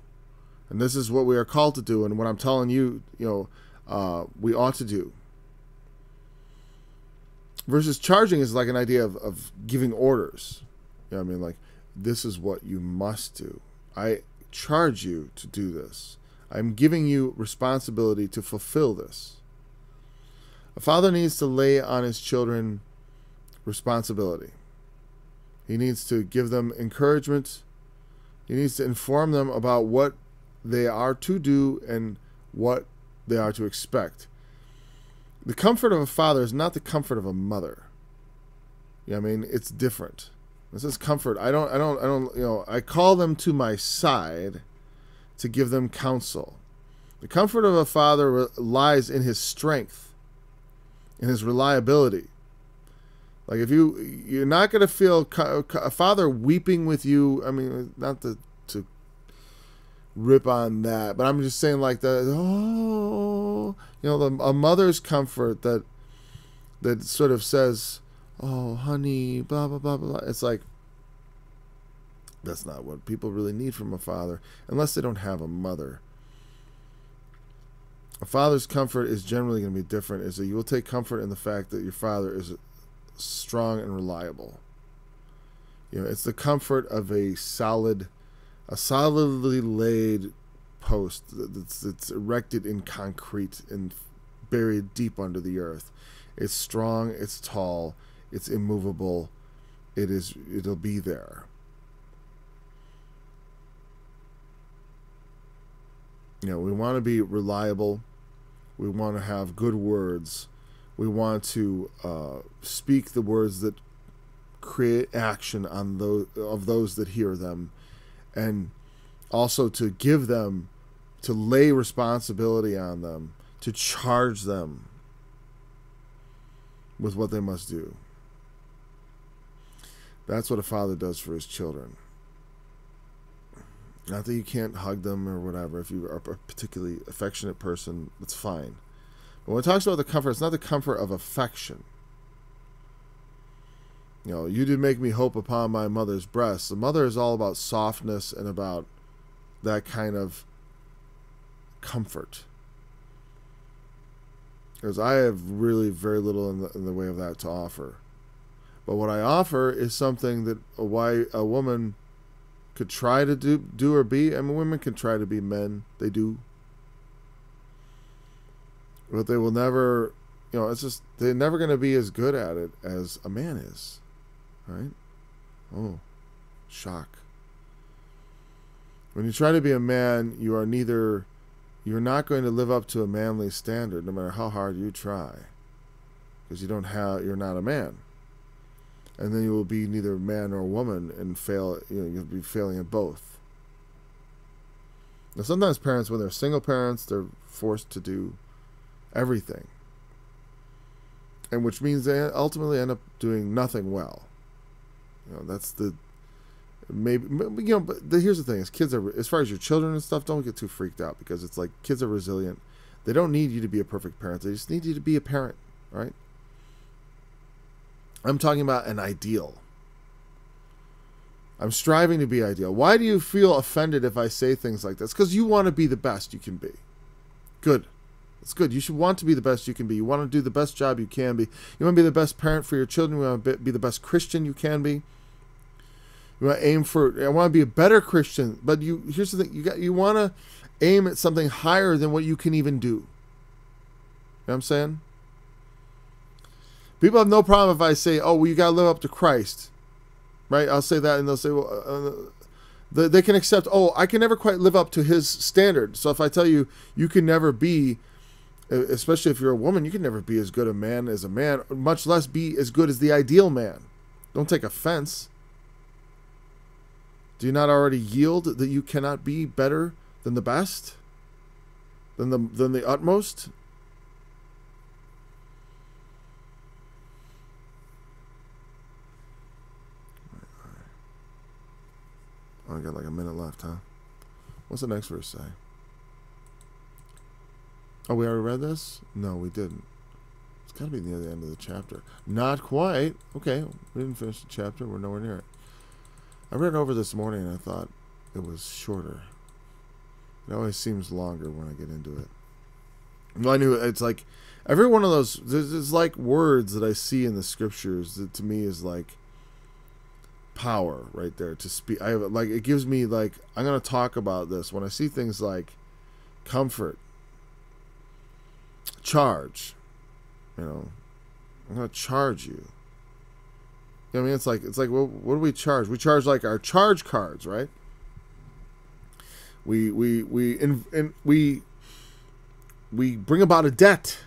[SPEAKER 1] And this is what we are called to do, and what I'm telling you, we ought to do. Versus charging is like an idea of giving orders. You know what I mean? Like, this is what you must do. I charge you to do this. I'm giving you responsibility to fulfill this. A father needs to lay on his children responsibility. He needs to give them encouragement. He needs to inform them about what they are to do and what they are to expect. The comfort of a father is not the comfort of a mother. I mean, it's different. This is comfort. I don't, I call them to my side to give them counsel. The comfort of a father lies in his strength, in his reliability. Like if you're not going to feel a father weeping with you. I mean, not to rip on that, but I'm just saying like a mother's comfort that sort of says, oh, honey, blah, blah, blah, blah. It's like, that's not what people really need from a father, unless they don't have a mother. A father's comfort is generally going to be different, is that you will take comfort in the fact that your father is strong and reliable. It's the comfort of a solidly laid post that's erected in concrete and buried deep under the earth. It's strong, it's tall, it's immovable. It'll be there. We want to be reliable. We want to have good words. We want to speak the words that create action on those that hear them, and also to give them, to lay responsibility on them, to charge them with what they must do. That's what a father does for his children. Not that you can't hug them or whatever. If you are a particularly affectionate person, that's fine. But when it talks about the comfort, it's not the comfort of affection. You did make me hope upon my mother's breast. The mother is all about softness and about that kind of comfort. Because I have really very little in the way of that to offer. But what I offer is something that a woman could try to do or be. I mean, women can try to be men. They do. But they will never, it's just, they're never going to be as good at it as a man is. Right? Oh, shock. When you try to be a man, you're not going to live up to a manly standard no matter how hard you try. Because you're not a man. And then you will be neither man nor woman and fail, you'll be failing at both. Now sometimes parents, when they're single parents, they're forced to do everything. And which means they ultimately end up doing nothing well. That's the, maybe, but here's the thing, is kids are, as far as your children and stuff, don't get too freaked out, because it's like, kids are resilient. They don't need you to be a perfect parent. They just need you to be a parent, right? I'm talking about an ideal. I'm striving to be ideal. Why do you feel offended if I say things like this? Because you want to be the best you can be. Good. It's good. You should want to be the best you can be. You want to do the best job you can be. You want to be the best parent for your children. You want to be the best Christian you can be. You want to aim for, I want to be a better Christian. But here's the thing. You want to aim at something higher than what you can even do. You know what I'm saying? People have no problem if I say, oh, well, you got to live up to Christ. Right? I'll say that, and they'll say, well, they can accept, oh, I can never quite live up to his standard. So if I tell you, you can never be, especially if you're a woman, you can never be as good a man as a man, much less be as good as the ideal man. Don't take offense. Do you not already yield that you cannot be better than the best? Than the utmost? I got like a minute left, huh? What's the next verse say? Oh, we already read this? No, we didn't. It's got to be near the end of the chapter. Not quite. Okay, we didn't finish the chapter. We're nowhere near it. I read it over this morning and I thought it was shorter. It always seems longer when I get into it. Well, I knew it's like every one of those, there's like words that I see in the scriptures that to me is like power right there to speak. I have like, it gives me like, I'm going to talk about this when I see things like comfort, charge, I'm going to charge you. You know what I mean? It's like, well, what do we charge? We charge like our charge cards, right? We bring about a debt,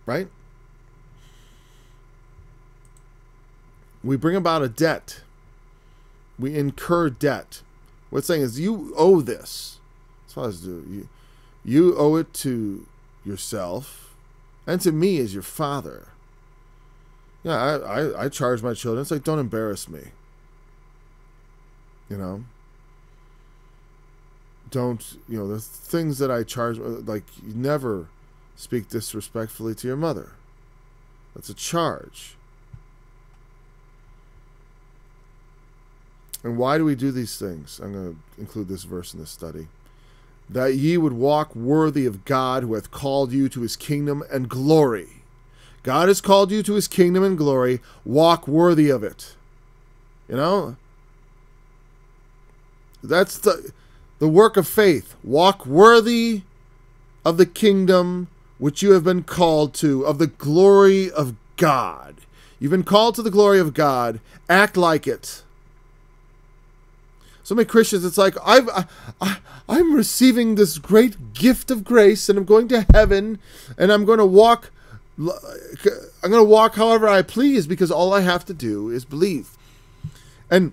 [SPEAKER 1] right? We bring about a debt. We incur debt. What it's saying is, you owe this. That's what I do. You owe it to yourself and to me as your father. Yeah, I charge my children. It's like, don't embarrass me. Don't, the things that I charge, like, you never speak disrespectfully to your mother. That's a charge. And why do we do these things? I'm going to include this verse in this study. That ye would walk worthy of God, who hath called you to his kingdom and glory. God has called you to his kingdom and glory. Walk worthy of it. That's the work of faith. Walk worthy of the kingdom which you have been called to, of the glory of God. You've been called to the glory of God. Act like it. So many Christians, it's like, I'm receiving this great gift of grace, and I'm going to heaven, and I'm going to walk however I please, because all I have to do is believe. And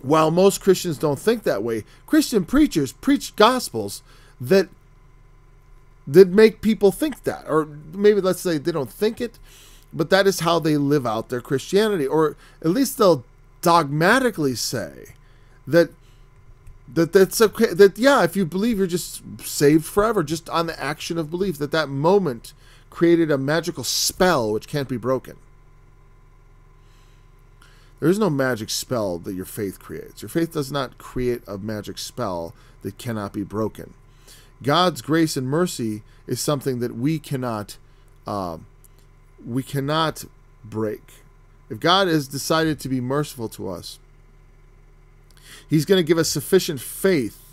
[SPEAKER 1] while most Christians don't think that way, Christian preachers preach gospels that make people think that. Or maybe let's say they don't think it, but that is how they live out their Christianity. Or at least they'll dogmatically say that's okay. That, yeah, if you believe, you're just saved forever, just on the action of belief. That moment created a magical spell which can't be broken. There is no magic spell that your faith creates. Your faith does not create a magic spell that cannot be broken. God's grace and mercy is something that we cannot break. If God has decided to be merciful to us, he's going to give us sufficient faith.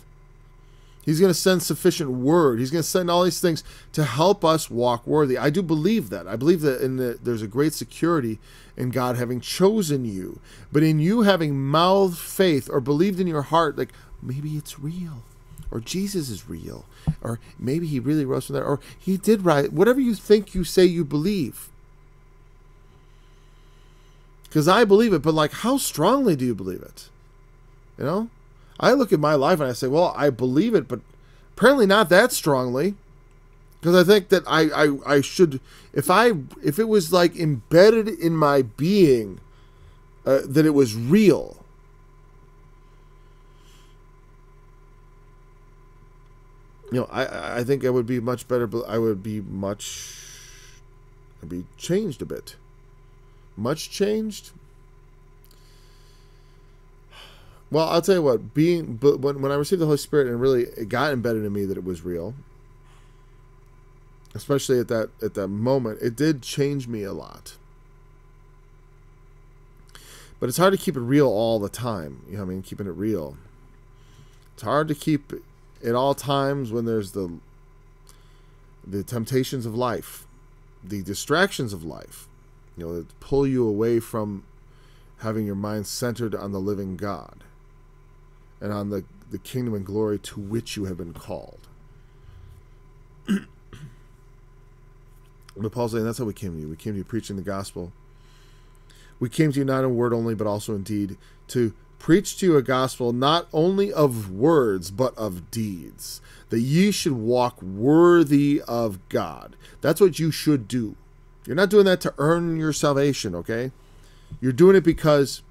[SPEAKER 1] He's going to send sufficient word. He's going to send all these things to help us walk worthy. I do believe that. I believe that there's a great security in God having chosen you. But in you having mouthed faith or believed in your heart, like, maybe it's real. Or Jesus is real. Or maybe he really rose from there. Or he did rise. Whatever you think, you say you believe. Because I believe it. But, like, how strongly do you believe it? I look at my life and I say, well, I believe it, but apparently not that strongly. Because I think that I should, if it was like embedded in my being, that it was real. I think I would be much better, but I'd be changed a bit. Much changed? Well, I'll tell you what, when I received the Holy Spirit and really it got embedded in me that it was real, especially at that moment, it did change me a lot. But it's hard to keep it real all the time. Keeping it real. It's hard to keep at all times when there's the temptations of life, the distractions of life, that pull you away from having your mind centered on the living God and on the kingdom and glory to which you have been called. But Paul's saying that's how we came to you. We came to you preaching the gospel. We came to you not in word only, but also in deed, to preach to you a gospel not only of words, but of deeds, that ye should walk worthy of God. That's what you should do. You're not doing that to earn your salvation, okay? You're doing it because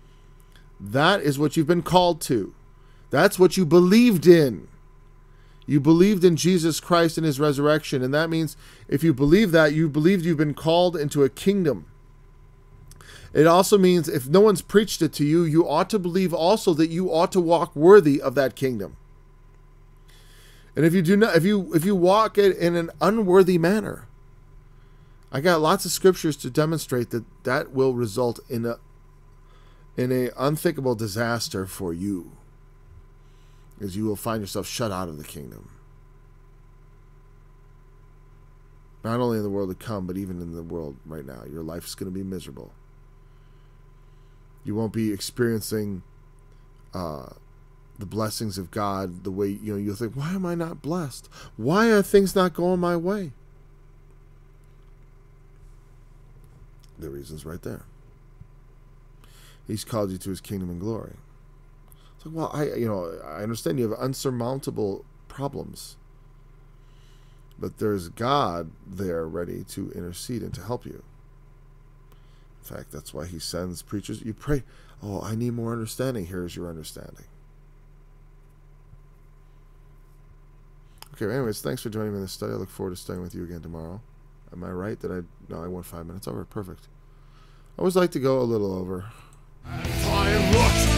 [SPEAKER 1] that is what you've been called to. That's what you believed in. You believed in Jesus Christ and his resurrection. And that means if you believe that, you believed you've been called into a kingdom. It also means if no one's preached it to you, you ought to believe also that you ought to walk worthy of that kingdom. And if you do not, if you walk it in an unworthy manner, I got lots of scriptures to demonstrate that will result in a unthinkable disaster for you, as you will find yourself shut out of the kingdom. Not only in the world to come, but even in the world right now. Your life is going to be miserable. You won't be experiencing the blessings of God the way, you'll think, why am I not blessed? Why are things not going my way? The reason's right there. He's called you to his kingdom and glory. It's like, well, I understand you have unsurmountable problems, but there's God there ready to intercede and to help you. In fact, that's why he sends preachers. You pray, oh, I need more understanding. Here's your understanding. Okay, anyways, thanks for joining me in this study. I look forward to studying with you again tomorrow. Am I right that I went 5 minutes over? Perfect. I always like to go a little over.
[SPEAKER 2] As I looked